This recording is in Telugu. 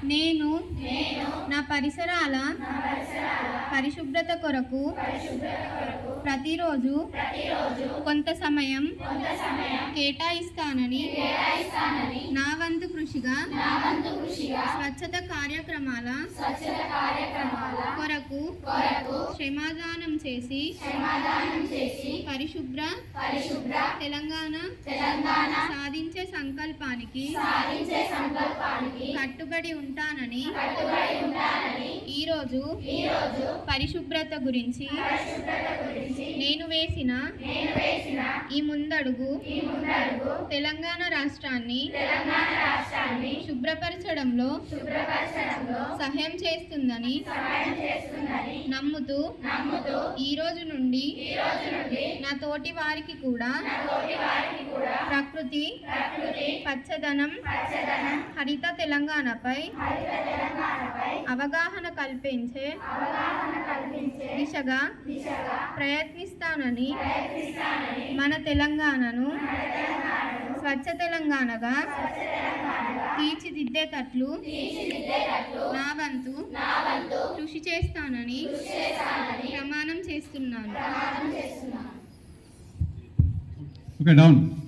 నేను నా పరిసరాల పరిశుభ్రత కొరకు ప్రతిరోజు కొంత సమయం కేటాయిస్తానని నా వంతు కృషిగా స్వచ్ఛత కార్యక్రమాల కొరకు శ్రమదానం చేసి పరిశుభ్ర తెలంగాణ సాధించే సంకల్పానికి కట్టుబడి ఉంటానని ఈరోజు పరిశుభ్రత గురించి నేను వేసిన ఈ ముందడుగు తెలంగాణ రాష్ట్రాన్ని శుభ్రపరచడంలో సహాయం చేస్తుందని నమ్ముతూ ఈ రోజు నుండి నా తోటి వారికి కూడా ప్రకృతి పచ్చదనం హరిత తెలంగాణపై అవగాహన కల్పించే దిశగా ప్రయత్నిస్తానని మన తెలంగాణను స్వచ్ఛ తెలంగాణగా తీర్చిదిద్దేటట్లు నా వంతు కృషి చేస్తానని ప్రమాణం చేస్తున్నాను. Okay, down.